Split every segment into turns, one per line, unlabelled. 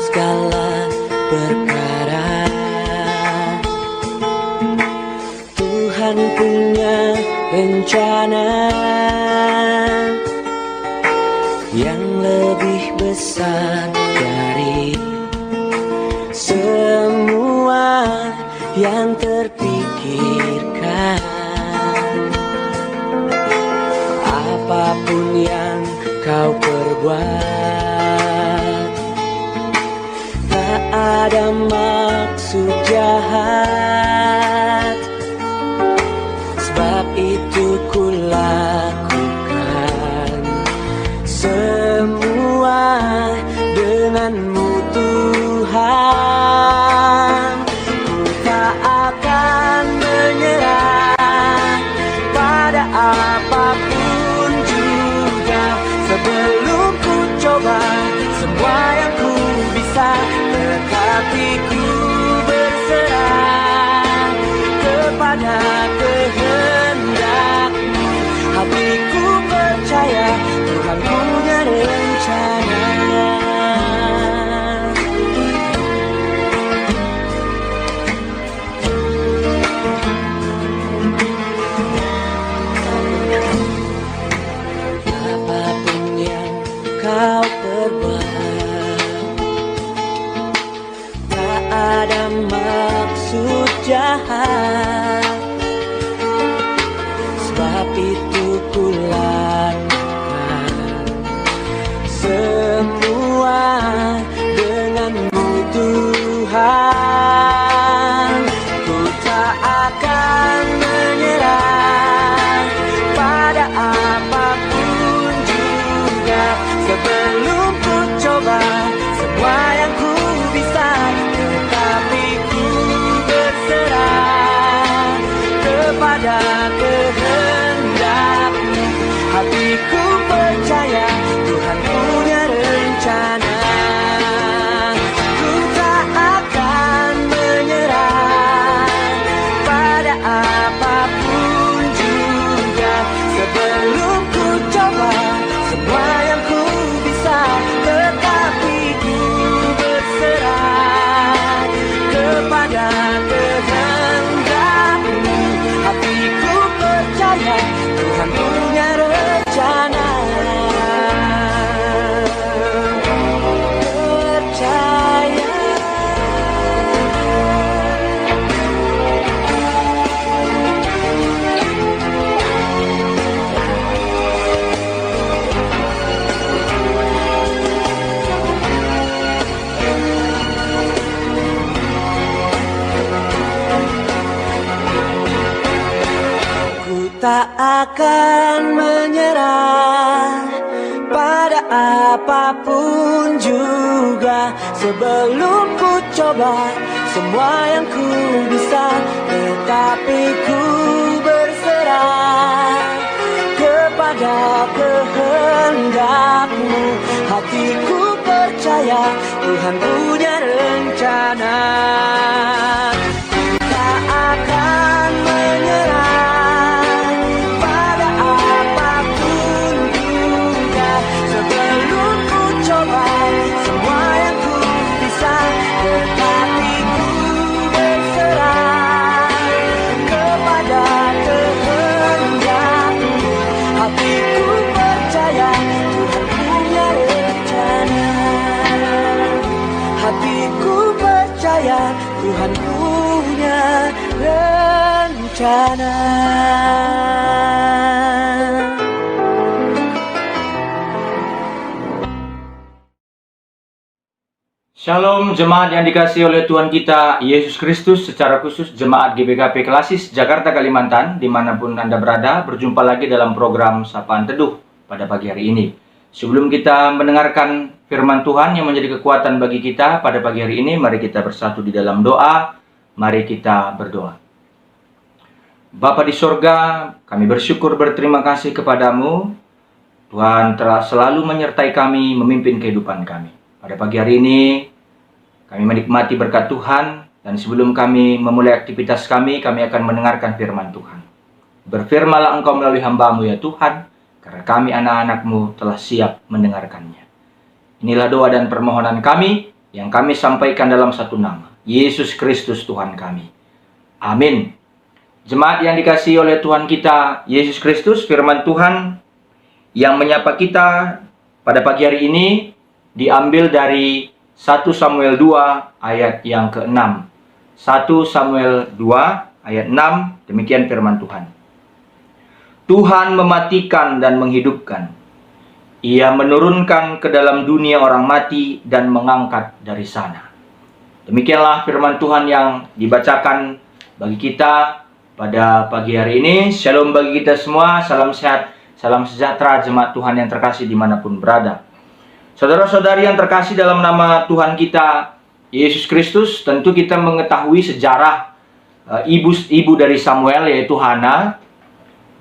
segala perkara. Tuhan punya rencana yang lebih besar dari semua yang terpikirkan. Apapun yang kau perbuat, tak ada maksud jahat, sebab itu ku lakukan semua denganmu Tuhan. Ku tak akan menyerah pada apapun juga, sebelum ku coba semua yang ku bisa, tetapi ku berserah kepada kehendak-Mu. Hatiku percaya Tuhan punya rencana. Apapun yang kau perbuat, tak ada maksud jahat, sebab itu ku lakukan semua denganmu Tuhan. Ku tak akan menyerah pada apapun juga, sebelum ku coba semua yang ku bisa, tetapi ku berserah kepada kehendak-Mu. Hatiku percaya Tuhan punya rencana. Ku tak akan menyerah pada apapun juga, sebelum ku coba semua yang ku bisa, tetapi ku berserah kepada kehendak-Mu. Hatiku percaya Tuhan punya rencana. Percaya. Ku tak akan menyerah pada apapun juga, sebelum ku coba semua yang ku bisa, tetapi ku berserah kepada kehendak-Mu. Hatiku percaya Tuhan punya rencana. Ku tak akan menyerah pada apapun juga, sebelum ku coba semua yang ku bisa, tetapi ku berserah kepada kehendak-Mu. Hatiku percaya Tuhan punya rencana. Hatiku percaya Tuhan punya rencana.
Shalom jemaat yang dikasihi oleh Tuhan kita Yesus Kristus, secara khusus jemaat GBKP Klasis Jakarta Kalimantan, dimanapun Anda berada. Berjumpa lagi dalam program Sapaan Teduh pada pagi hari ini. Sebelum kita mendengarkan firman Tuhan yang menjadi kekuatan bagi kita pada pagi hari ini, mari kita bersatu di dalam doa. Mari kita berdoa. Bapa di sorga, kami bersyukur berterima kasih kepadamu. Tuhan telah selalu menyertai kami, memimpin kehidupan kami. Pada pagi hari ini, kami menikmati berkat Tuhan, dan sebelum kami memulai aktivitas kami akan mendengarkan firman Tuhan. Berfirmanlah Engkau melalui hamba-Mu ya Tuhan, karena kami anak-anak-Mu telah siap mendengarkannya. Inilah doa dan permohonan kami, yang kami sampaikan dalam satu nama, Yesus Kristus Tuhan kami. Amin. Jemaat yang dikasihi oleh Tuhan kita Yesus Kristus, firman Tuhan yang menyapa kita pada pagi hari ini diambil dari 1 Samuel 2 ayat yang ke-6. 1 Samuel 2 ayat 6, demikian firman Tuhan. Tuhan mematikan dan menghidupkan. Ia menurunkan ke dalam dunia orang mati dan mengangkat dari sana. Demikianlah firman Tuhan yang dibacakan bagi kita pada pagi hari ini. Shalom bagi kita semua, salam sehat, salam sejahtera jemaat Tuhan yang terkasih dimanapun berada. Saudara-saudari yang terkasih dalam nama Tuhan kita Yesus Kristus, tentu kita mengetahui sejarah ibu dari Samuel, yaitu Hana.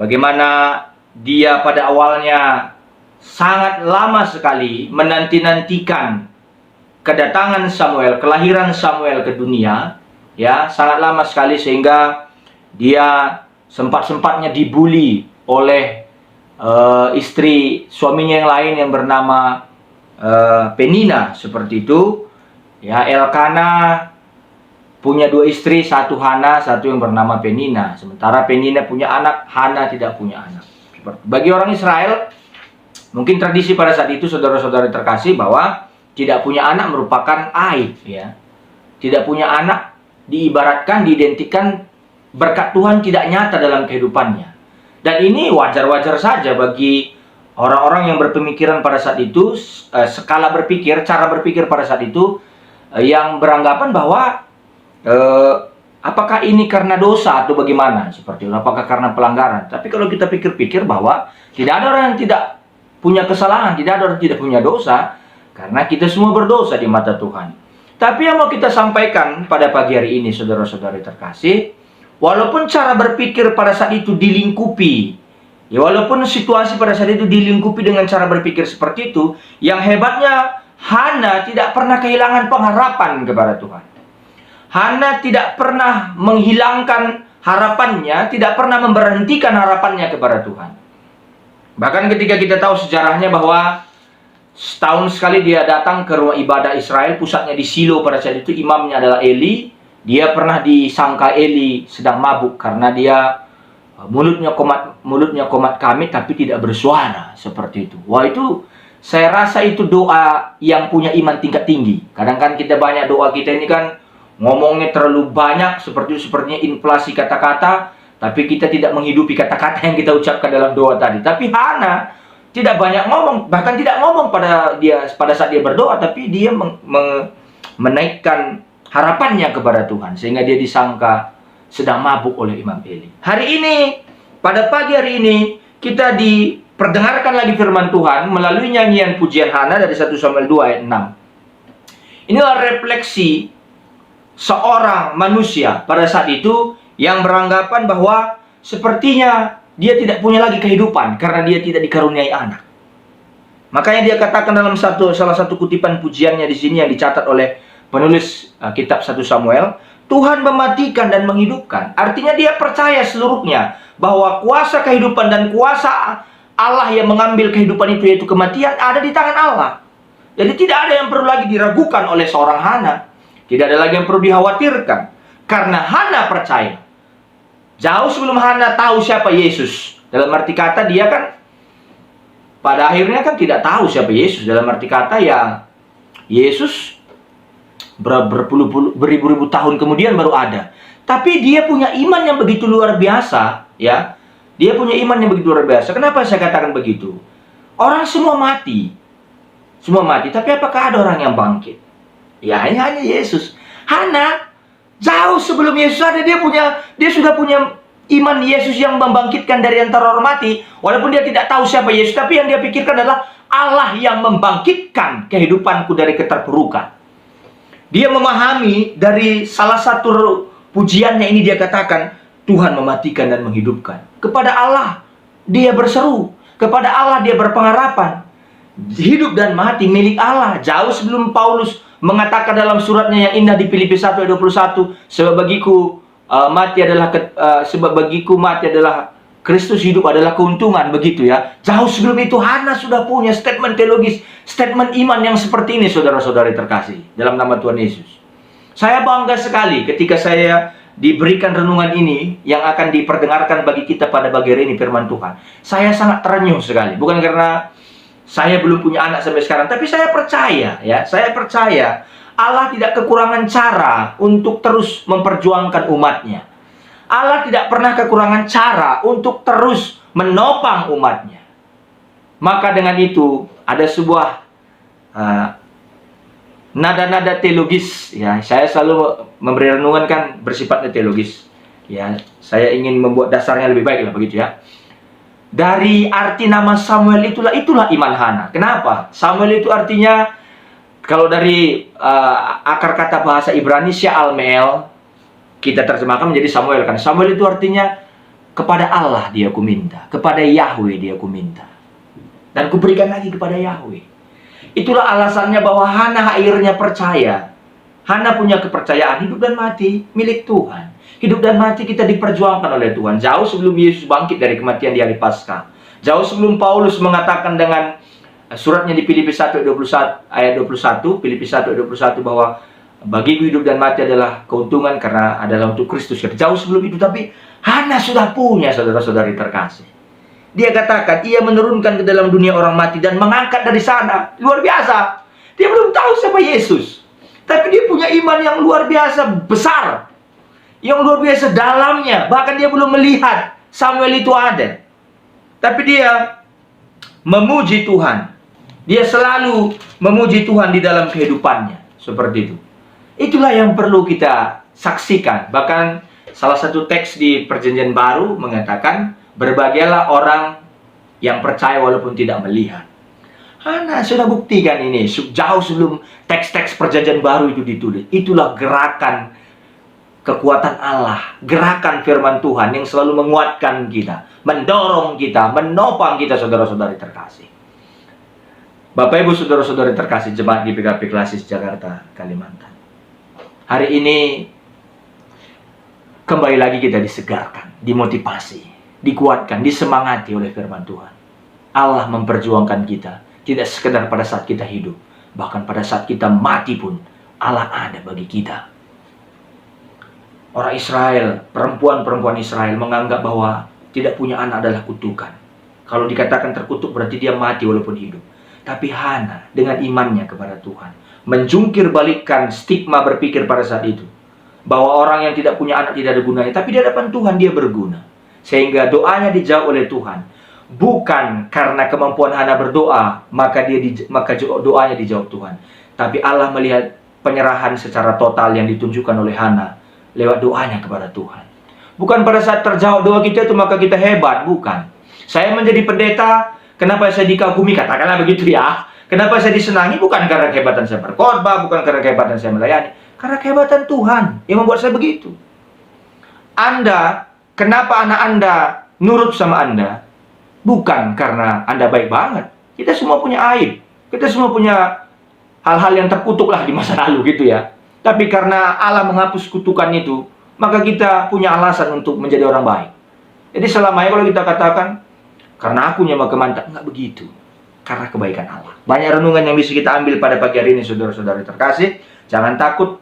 Bagaimana dia pada awalnya sangat lama sekali menanti-nantikan kedatangan Samuel, kelahiran Samuel ke dunia, ya, sangat lama sekali sehingga dia sempat-sempatnya dibully oleh istri suaminya yang lain yang bernama Penina, seperti itu. Ya, Elkana punya dua istri, satu Hana, satu yang bernama Penina. Sementara Penina punya anak, Hana tidak punya anak. Bagi orang Israel, mungkin tradisi pada saat itu, saudara-saudara terkasih, bahwa tidak punya anak merupakan aib, ya. Tidak punya anak diibaratkan, diidentikan berkat Tuhan tidak nyata dalam kehidupannya. Dan ini wajar-wajar saja bagi orang-orang yang berpemikiran pada saat itu, skala berpikir, cara berpikir pada saat itu, yang beranggapan bahwa apakah ini karena dosa atau bagaimana, seperti itu, apakah karena pelanggaran. Tapi kalau kita pikir-pikir bahwa tidak ada orang yang tidak punya kesalahan, tidak ada orang yang tidak punya dosa, karena kita semua berdosa di mata Tuhan. Tapi yang mau kita sampaikan pada pagi hari ini, saudara-saudari terkasih, walaupun cara berpikir pada saat itu dilingkupi, ya, walaupun situasi pada saat itu dilingkupi dengan cara berpikir seperti itu, yang hebatnya Hana tidak pernah kehilangan pengharapan kepada Tuhan. Hana tidak pernah menghilangkan harapannya, tidak pernah memberhentikan harapannya kepada Tuhan. Bahkan ketika kita tahu sejarahnya bahwa setahun sekali dia datang ke rumah ibadah Israel, pusatnya di Shilo pada saat itu, imamnya adalah Eli. Dia pernah disangka Eli sedang mabuk karena dia mulutnya komat kamit tapi tidak bersuara, seperti itu. Wah, itu saya rasa itu doa yang punya iman tingkat tinggi. Kadang kan kita banyak doa kita ini kan ngomongnya terlalu banyak, sepertinya inflasi kata-kata, tapi kita tidak menghidupi kata-kata yang kita ucapkan dalam doa tadi. Tapi Hana tidak banyak ngomong, bahkan tidak ngomong pada saat dia berdoa, tapi dia menaikkan harapannya kepada Tuhan, sehingga dia disangka sedang mabuk oleh Imam Eli. Hari ini, pada pagi hari ini, kita diperdengarkan lagi firman Tuhan melalui nyanyian pujian Hana dari 1 Samuel 2 ayat 6. Inilah refleksi seorang manusia pada saat itu yang beranggapan bahwa sepertinya dia tidak punya lagi kehidupan karena dia tidak dikaruniai anak. Makanya dia katakan dalam salah satu kutipan pujiannya di sini yang dicatat oleh penulis kitab 1 Samuel, Tuhan mematikan dan menghidupkan. Artinya dia percaya seluruhnya bahwa kuasa kehidupan dan kuasa Allah yang mengambil kehidupan itu, yaitu kematian, ada di tangan Allah. Jadi tidak ada yang perlu lagi diragukan oleh seorang Hana. Tidak ada lagi yang perlu dikhawatirkan. Karena Hana percaya. Jauh sebelum Hana tahu siapa Yesus. Dalam arti kata dia kan pada akhirnya kan tidak tahu siapa Yesus. Dalam arti kata ya Yesus beribu-ribu tahun kemudian baru ada. Tapi dia punya iman yang begitu luar biasa, ya. Dia punya iman yang begitu luar biasa. Kenapa saya katakan begitu? Orang semua mati. Semua mati, tapi apakah ada orang yang bangkit? Ya, hanya Yesus. Hana jauh sebelum Yesus ada, dia sudah punya iman Yesus yang membangkitkan dari antara orang mati. Walaupun dia tidak tahu siapa Yesus, tapi yang dia pikirkan adalah Allah yang membangkitkan kehidupanku dari keterpurukan. Dia memahami dari salah satu pujiannya ini, dia katakan Tuhan mematikan dan menghidupkan. Kepada Allah dia berseru, kepada Allah dia berpengharapan. Hidup dan mati milik Allah. Jauh sebelum Paulus mengatakan dalam suratnya yang indah di Filipi 1 ayat 21, sebab bagiku mati adalah Kristus hidup adalah keuntungan, begitu ya. Jauh sebelum itu Hana sudah punya statement teologis, statement iman yang seperti ini, saudara-saudari terkasih, dalam nama Tuhan Yesus. Saya bangga sekali ketika saya diberikan renungan ini yang akan diperdengarkan bagi kita pada pagi hari ini, firman Tuhan. Saya sangat terenyuh sekali, bukan karena saya belum punya anak sampai sekarang, tapi saya percaya ya, saya percaya Allah tidak kekurangan cara untuk terus memperjuangkan umatnya. Allah tidak pernah kekurangan cara untuk terus menopang umatnya. Maka dengan itu ada sebuah nada-nada teologis ya. Saya selalu memberi renungan kan bersifat teologis. Ya, saya ingin membuat dasarnya lebih baik lah begitu ya. Dari arti nama Samuel itulah iman Hana. Kenapa? Samuel itu artinya kalau dari akar kata bahasa Ibrani Sya'almeel, kita terjemahkan menjadi Samuel kan. Samuel itu artinya kepada Allah dia kuminta, kepada Yahweh dia kuminta, dan kuberikan lagi kepada Yahweh. Itulah alasannya bahwa Hana akhirnya percaya. Hana punya kepercayaan hidup dan mati milik Tuhan. Hidup dan mati kita diperjuangkan oleh Tuhan. Jauh sebelum Yesus bangkit dari kematian di hari Paskah. Jauh sebelum Paulus mengatakan dengan suratnya di Filipi 1 ayat 21, Filipi 1 ayat 21 bahwa bagiku hidup dan mati adalah keuntungan karena adalah untuk Kristus. Jauh sebelum itu, tapi Hana sudah punya, saudara-saudari terkasih. Dia katakan, ia menurunkan ke dalam dunia orang mati dan mengangkat dari sana. Luar biasa. Dia belum tahu siapa Yesus, tapi dia punya iman yang luar biasa besar, yang luar biasa dalamnya. Bahkan dia belum melihat Samuel itu ada, tapi dia memuji Tuhan. Dia selalu memuji Tuhan di dalam kehidupannya. Seperti itu. Itulah yang perlu kita saksikan. Bahkan salah satu teks di Perjanjian Baru mengatakan, berbahagialah orang yang percaya walaupun tidak melihat. Hana sudah buktikan ini jauh sebelum teks-teks Perjanjian Baru itu ditulis. Itulah gerakan kekuatan Allah, gerakan firman Tuhan yang selalu menguatkan kita, mendorong kita, menopang kita, saudara-saudari terkasih. Bapak Ibu saudara-saudari terkasih jemaat GBKP Klasis Jakarta Kalimantan. Hari ini kembali lagi kita disegarkan, dimotivasi, dikuatkan, disemangati oleh firman Tuhan. Allah memperjuangkan kita, tidak sekedar pada saat kita hidup, bahkan pada saat kita mati pun Allah ada bagi kita. Orang Israel, perempuan-perempuan Israel menganggap bahwa tidak punya anak adalah kutukan. Kalau dikatakan terkutuk berarti dia mati walaupun hidup. Tapi Hana dengan imannya kepada Tuhan menjungkir balikkan stigma berpikir pada saat itu bahwa orang yang tidak punya anak tidak ada gunanya, tapi di hadapan Tuhan dia berguna. Sehingga doanya dijawab oleh Tuhan. Bukan karena kemampuan Hana berdoa maka doanya dijawab Tuhan, tapi Allah melihat penyerahan secara total yang ditunjukkan oleh Hana lewat doanya kepada Tuhan. Bukan pada saat terjawab doa kita itu maka kita hebat, bukan. Saya menjadi pendeta, kenapa saya dikagumi, katakanlah begitu ya. Kenapa saya disenangi, bukan karena kehebatan saya berkhotbah, bukan karena kehebatan saya melayani, karena kehebatan Tuhan yang membuat saya begitu. Anda, kenapa anak Anda nurut sama Anda? Bukan karena Anda baik banget. Kita semua punya aib. Kita semua punya hal-hal yang terkutuk lah di masa lalu gitu ya. Tapi karena Allah menghapus kutukan itu, maka kita punya alasan untuk menjadi orang baik. Jadi selamanya kalau kita katakan, karena aku nyawa kemantap, nggak begitu. Karena kebaikan Allah. Banyak renungan yang bisa kita ambil pada pagi hari ini, saudara-saudari terkasih. Jangan takut,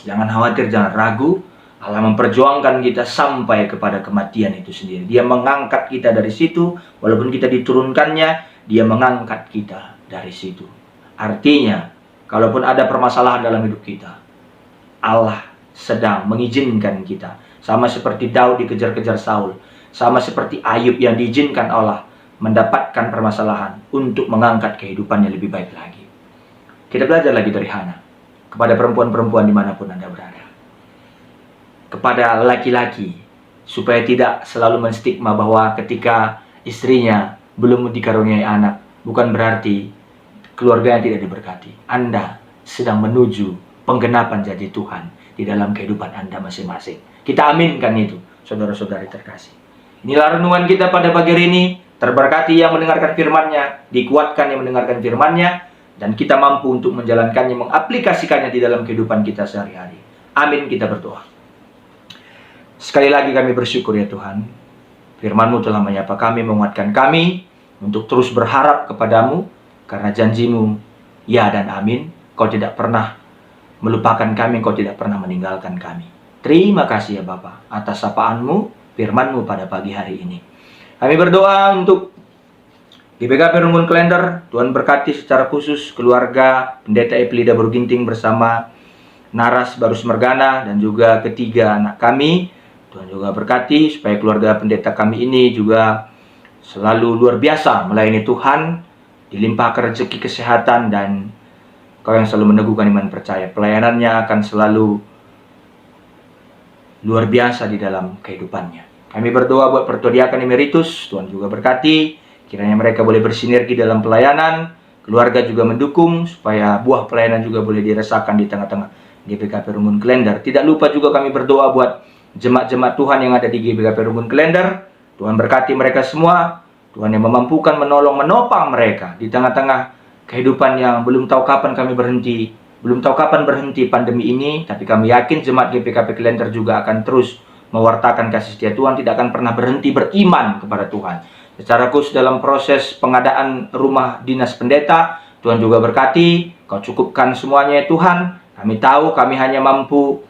jangan khawatir, jangan ragu. Allah memperjuangkan kita sampai kepada kematian itu sendiri. Dia mengangkat kita dari situ, walaupun kita diturunkannya, dia mengangkat kita dari situ. Artinya, kalaupun ada permasalahan dalam hidup kita, Allah sedang mengizinkan kita. Sama seperti Daud dikejar-kejar Saul. Sama seperti Ayub yang diizinkan Allah mendapatkan permasalahan untuk mengangkat kehidupannya lebih baik lagi. Kita belajar lagi dari Hana. Kepada perempuan-perempuan dimanapun Anda berada. Kepada laki-laki, supaya tidak selalu menstigma bahwa ketika istrinya belum dikaruniai anak, bukan berarti keluarganya tidak diberkati. Anda sedang menuju penggenapan janji Tuhan di dalam kehidupan Anda masing-masing. Kita aminkan itu, saudara-saudari terkasih. Inilah renungan kita pada pagi hari ini. Terberkati yang mendengarkan firman-Nya, dikuatkan yang mendengarkan firman-Nya, dan kita mampu untuk menjalankannya, mengaplikasikannya di dalam kehidupan kita sehari-hari. Amin, kita berdoa. Sekali lagi kami bersyukur ya Tuhan. Firman-Mu telah menyapa kami, menguatkan kami untuk terus berharap kepadamu, karena janji-Mu ya dan amin. Kau tidak pernah melupakan kami, Kau tidak pernah meninggalkan kami. Terima kasih ya Bapa atas sapaan-Mu, firman-Mu pada pagi hari ini. Kami berdoa untuk GBKP Rumbun Klender. Tuhan berkati secara khusus keluarga Pendeta Eplida Burginting bersama Naras Barus Mergana dan juga ketiga anak kami. Tuhan juga berkati supaya keluarga pendeta kami ini juga selalu luar biasa melayani Tuhan, dilimpahkan rezeki kesehatan, dan Kau yang selalu meneguhkan iman percaya. Pelayanannya akan selalu luar biasa di dalam kehidupannya. Kami berdoa buat Pertodiakan Emeritus. Tuhan juga berkati, kiranya mereka boleh bersinergi dalam pelayanan, keluarga juga mendukung supaya buah pelayanan juga boleh dirasakan di tengah-tengah GBKP Rumbun Klender. Tidak lupa juga kami berdoa buat jemaat-jemaat Tuhan yang ada di GBKP Rumbun Klender. Tuhan berkati mereka semua. Tuhan yang memampukan, menolong, menopang mereka di tengah-tengah kehidupan yang belum tahu kapan kami berhenti, belum tahu kapan berhenti pandemi ini. Tapi kami yakin jemaat GBKP Klender juga akan terus mewartakan kasih setia Tuhan, tidak akan pernah berhenti beriman kepada Tuhan. Secara khusus dalam proses pengadaan rumah dinas pendeta, Tuhan juga berkati, Kau cukupkan semuanya ya Tuhan. Kami tahu kami hanya mampu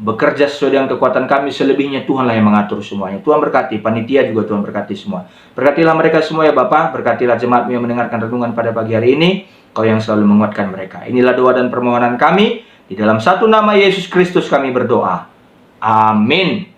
bekerja sesuai dengan kekuatan kami, selebihnya Tuhanlah yang mengatur semuanya. Tuhan berkati, panitia juga Tuhan berkati semua. Berkatilah mereka semua ya Bapa, berkatilah jemaat yang mendengarkan renungan pada pagi hari ini, Kau yang selalu menguatkan mereka. Inilah doa dan permohonan kami, di dalam satu nama Yesus Kristus kami berdoa. Amin.